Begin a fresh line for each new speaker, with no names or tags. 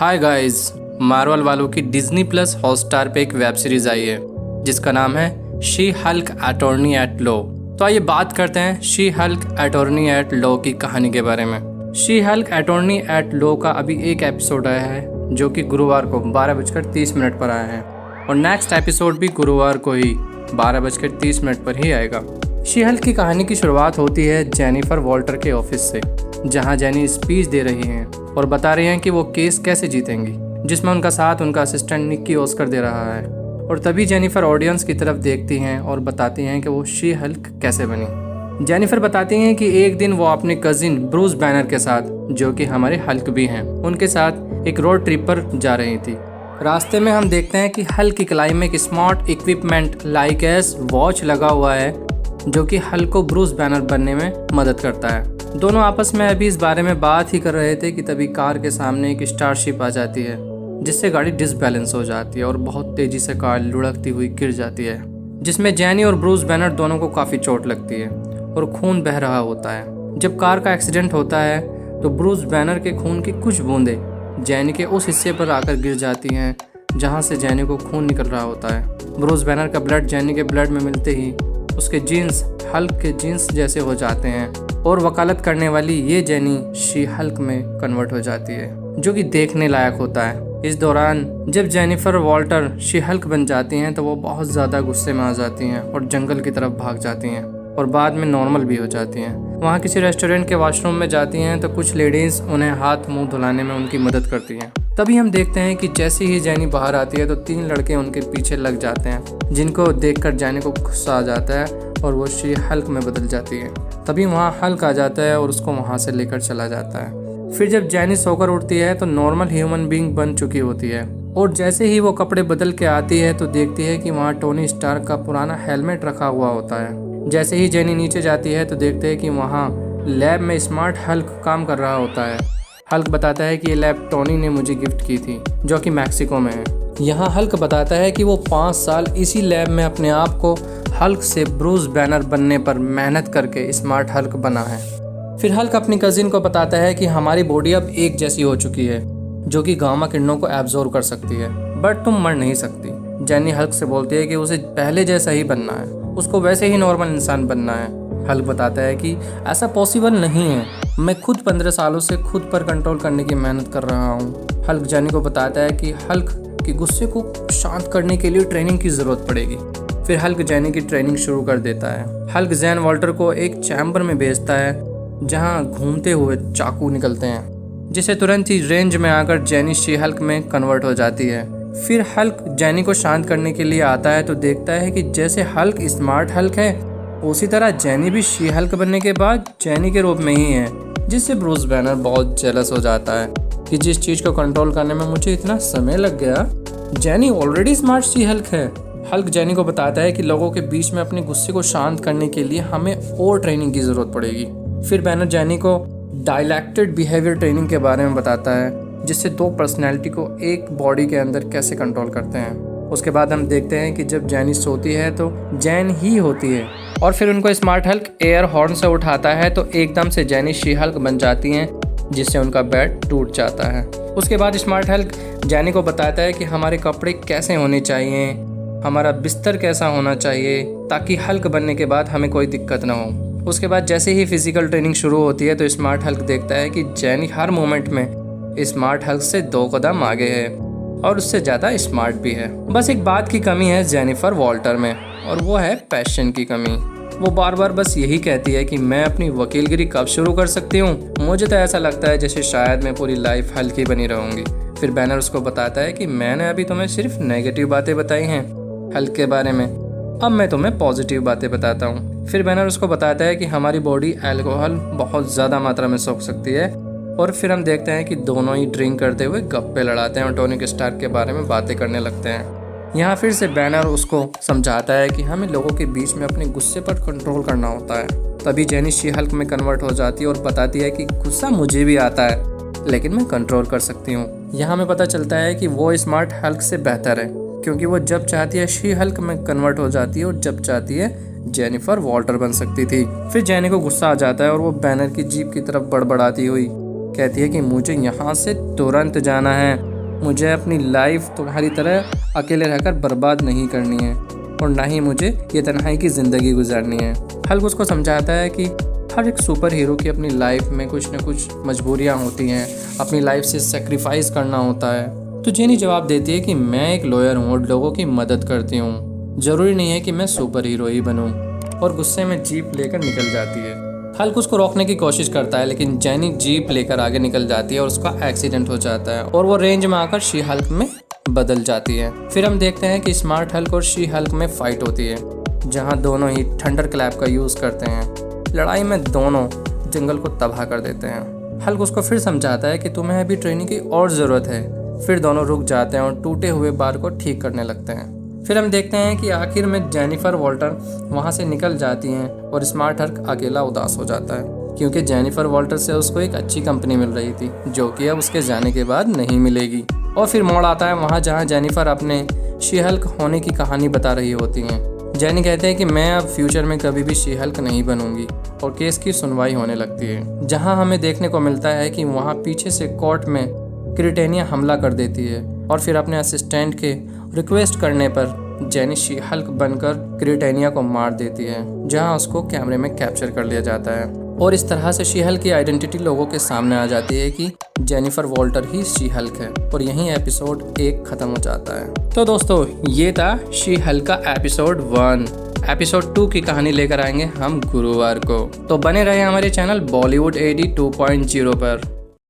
Hi guys, Marvel वालों की Disney plus Hotstar पे एक वेब सीरीज आई है जिसका नाम है she hulk attorney at law. तो आइए बात करते हैं she hulk attorney at law की कहानी के बारे में। She hulk attorney at law का अभी एक एपिसोड आया है जो कि गुरुवार को 12:30 पर आया है और नेक्स्ट एपिसोड भी गुरुवार को ही 12:30 पर ही आएगा। शी हल्क की कहानी की शुरुआत होती है जेनिफर वॉल्टर के ऑफिस से, जहां जेनी स्पीच दे रही हैं और बता रही हैं कि वो केस कैसे जीतेंगी, जिसमें उनका साथ उनका असिस्टेंट निक्की ऑस्कर दे रहा है। और तभी जेनिफर ऑडियंस की तरफ देखती हैं और बताती हैं कि वो शी हल्क कैसे बनी। जेनिफर बताती हैं कि एक दिन वो अपने कजिन ब्रूस बैनर के साथ, जो कि हमारे हल्क भी हैं, उनके साथ एक रोड ट्रिप पर जा रही थी। रास्ते में हम देखते हैं कि हल्क की कलाई में एक smart equipment like S watch लगा हुआ है जो कि हल्क को ब्रूस बैनर बनने में मदद करता है। दोनों आपस में अभी इस बारे में बात ही कर रहे थे कि तभी कार के सामने एक स्टारशिप आ जाती है जिससे गाड़ी डिसबैलेंस हो जाती है और बहुत तेजी से कार लुढ़कती हुई गिर जाती है, जिसमें जेनी और ब्रूस बैनर दोनों को काफ़ी चोट लगती है और खून बह रहा होता है। जब कार का एक्सीडेंट होता है तो ब्रूस बैनर के खून की कुछ बूंदें जेनी के उस हिस्से पर आकर गिर जाती हैं जहाँ से जेनी को खून निकल रहा होता है। ब्रूस बैनर का ब्लड जेनी के ब्लड में मिलते ही उसके जीन्स हल्क के जीन्स जैसे हो जाते हैं और वकालत करने वाली ये जेनी शी हल्क में कन्वर्ट हो जाती है, जो कि देखने लायक होता है। इस दौरान जब जेनिफर वॉल्टर शी हल्क बन जाती हैं तो वो बहुत ज़्यादा गुस्से में आ जाती हैं और जंगल की तरफ भाग जाती हैं और बाद में नॉर्मल भी हो जाती हैं। वहाँ किसी रेस्टोरेंट के वॉशरूम में जाती हैं तो कुछ लेडीज़ उन्हें हाथ मुंह धुलाने में उनकी मदद करती हैं। तभी हम देखते हैं कि जैसे ही जेनी बाहर आती है तो 3 लड़के उनके पीछे लग जाते हैं, जिनको देखकर जेनी को गुस्सा आ जाता है और वो शी हल्क में बदल जाती है। तभी वहाँ हल्क आ जाता है और उसको वहाँ से लेकर चला जाता है। फिर जब जेनी सोकर उठती है तो नॉर्मल ह्यूमन बीइंग बन चुकी होती है और जैसे ही वो कपड़े बदल के आती है तो देखती है कि वहाँ टोनी स्टार्क का पुराना हेलमेट रखा हुआ होता है। जैसे ही जेनी नीचे जाती है तो देखते हैं कि वहाँ लैब में स्मार्ट हल्क काम कर रहा होता है। हल्क बताता है कि ये लैब टोनी ने मुझे गिफ्ट की थी, जो कि मैक्सिको में है। यहाँ हल्क बताता है कि वो 5 साल इसी लैब में अपने आप को हल्क से ब्रूस बैनर बनने पर मेहनत करके स्मार्ट हल्क बना है। फिर हल्क अपनी कजिन को बताता है कि हमारी बॉडी अब एक जैसी हो चुकी है, जो कि गामा किरणों को एब्जॉर्ब कर सकती है, बट तुम मर नहीं सकती। जेनी हल्क से बोलती है कि उसे पहले जैसा ही बनना है, उसको वैसे ही नॉर्मल इंसान बनना है। हल्क बताता है कि ऐसा पॉसिबल नहीं है, मैं खुद 15 सालों से खुद पर कंट्रोल करने की मेहनत कर रहा हूँ। हल्क जेनी को बताता है कि हल्क के गुस्से को शांत करने के लिए ट्रेनिंग की ज़रूरत पड़ेगी। फिर हल्क जेनी की ट्रेनिंग शुरू कर देता है। हल्क जैन वॉल्टर को एक चैम्बर में भेजता है जहां घूमते हुए चाकू निकलते हैं, जिसे तुरंत ही रेंज में आकर जेनी शी हल्क में कन्वर्ट हो जाती है। फिर हल्क जेनी को शांत करने के लिए आता है तो देखता है कि जैसे हल्क स्मार्ट हल्क है उसी तरह जेनी भी शी हल्क बनने के बाद जेनी के रूप में ही है, जिससे ब्रूस बैनर बहुत जेलस हो जाता है कि जिस चीज़ को कंट्रोल करने में मुझे इतना समय लग गया, jenny already smart she Hulk है। हल्क जेनी को बताता है कि लोगों के बीच में अपने गुस्से को शांत करने के लिए हमें और ट्रेनिंग की ज़रूरत पड़ेगी। फिर बैनर जेनी को डायलेक्टेड बिहेवियर ट्रेनिंग के बारे में बताता है, जिससे 2 पर्सनैलिटी को एक बॉडी के अंदर कैसे कंट्रोल करते हैं। उसके बाद हम देखते हैं कि जब जेनी सोती है तो जैन ही होती है और फिर उनको स्मार्ट हल्क एयर हॉर्न से उठाता है तो एकदम से जेनी शी हल्क बन जाती हैं, जिससे उनका बेड टूट जाता है। उसके बाद स्मार्ट हल्क जेनी को बताता है कि हमारे कपड़े कैसे होने चाहिए, हमारा बिस्तर कैसा होना चाहिए, ताकि हल्क बनने के बाद हमें कोई दिक्कत ना हो। उसके बाद जैसे ही फिजिकल ट्रेनिंग शुरू होती है तो स्मार्ट हल्क देखता है कि जेनी हर मोमेंट में स्मार्ट हल्क से 2 कदम आगे है और उससे ज़्यादा स्मार्ट भी है। बस एक बात की कमी है जेनिफर वॉल्टर में, और वो है पैशन की कमी। वो बार बार बस यही कहती है कि मैं अपनी वकीलगिरी कब शुरू कर सकती हूँ। मुझे तो ऐसा लगता है जैसे शायद मैं पूरी लाइफ हल्क ही बनी रहूँगी। फिर बैनर उसको बताता है कि मैंने अभी तुम्हें सिर्फ नेगेटिव बातें बताई हैं हल्क के बारे में, अब मैं तुम्हें पॉजिटिव बातें बताता हूँ। फिर बैनर उसको बताता है कि हमारी बॉडी अल्कोहल बहुत ज़्यादा मात्रा में सोख सकती है और फिर हम देखते हैं कि दोनों ही ड्रिंक करते हुए गप्पे लड़ाते हैं और टोनी स्टार्क के बारे में बातें करने लगते हैं। यहाँ फिर से बैनर उसको समझाता है कि हमें लोगों के बीच में अपने गुस्से पर कंट्रोल करना होता है। तभी जेनी शी हल्क में कन्वर्ट हो जाती है और बताती है कि गुस्सा मुझे भी आता है, लेकिन मैं कंट्रोल कर सकती हूँ। यहाँ हमें पता चलता है कि वो स्मार्ट हल्क से बेहतर है, क्योंकि वो जब चाहती है शी हल्क में कन्वर्ट हो जाती है और जब चाहती है जेनिफर वॉल्टर बन सकती थी। फिर जेनी को गुस्सा आ जाता है और वो बैनर की जीप की तरफ बड़बड़ाती हुई कहती है कि मुझे यहाँ से तुरंत जाना है मुझे अपनी लाइफ तुम्हारी तरह अकेले रहकर बर्बाद नहीं करनी है और ना ही मुझे ये तन्हाई की ज़िंदगी गुजारनी है। हल्क उसको समझाता है कि हर एक सुपर हीरो की अपनी लाइफ में कुछ न कुछ मजबूरियाँ होती हैं, अपनी लाइफ से सेक्रीफाइस करना होता है। तो जेनी जवाब देती है कि मैं एक लॉयर हूँ और लोगों की मदद करती हूँ, ज़रूरी नहीं है कि मैं सुपर हीरो ही बनूँ, और गुस्से में जीप लेकर निकल जाती है। हल्क उसको रोकने की कोशिश करता है लेकिन जेनी जीप लेकर आगे निकल जाती है और उसका एक्सीडेंट हो जाता है और वो रेंज में आकर शी हल्क में बदल जाती है। फिर हम देखते हैं कि स्मार्ट हल्क और शी हल्क में फाइट होती है जहां दोनों ही थंडर क्लैप का यूज़ करते हैं। लड़ाई में दोनों जंगल को तबाह कर देते हैं। हल्क उसको फिर समझाता है कि तुम्हें अभी ट्रेनिंग की और ज़रूरत है। फिर दोनों रुक जाते हैं और टूटे हुए बार को ठीक करने लगते हैं। फिर हम देखते हैं कि आखिर में जेनिफर वॉल्टर वहाँ से निकल जाती हैं और स्मार्ट हल्क अकेला उदास हो जाता है क्योंकि जेनिफर वॉल्टर से उसको एक अच्छी कंपनी मिल रही थी जो कि अब उसके जाने के बाद नहीं मिलेगी। और फिर मोड़ आता है वहाँ जहाँ जेनिफर अपने शी हल्क होने की कहानी बता रही होती हैं। जेनी कहते हैं कि मैं अब फ्यूचर में कभी भी शी हल्क नहीं बनूंगी और केस की सुनवाई होने लगती है जहाँ हमें देखने को मिलता है कि वहाँ पीछे से कोर्ट में क्रिटेनिया हमला कर देती है और फिर अपने असिस्टेंट के रिक्वेस्ट करने पर जेनी शी हल्क बनकर क्रिटेनिया को मार देती है जहां उसको कैमरे में कैप्चर कर लिया जाता है। और इस तरह से शी हल्क की आइडेंटिटी लोगों के सामने आ जाती है कि Jennifer Walter he she Hulk है और यहीं एपिसोड 1 खत्म हो जाता है। तो दोस्तों ये था शी हल्क का एपिसोड 1। एपिसोड 2 की कहानी लेकर आएंगे हम गुरुवार को। तो बने रहे हमारे चैनल बॉलीवुड AD 2.0 पर।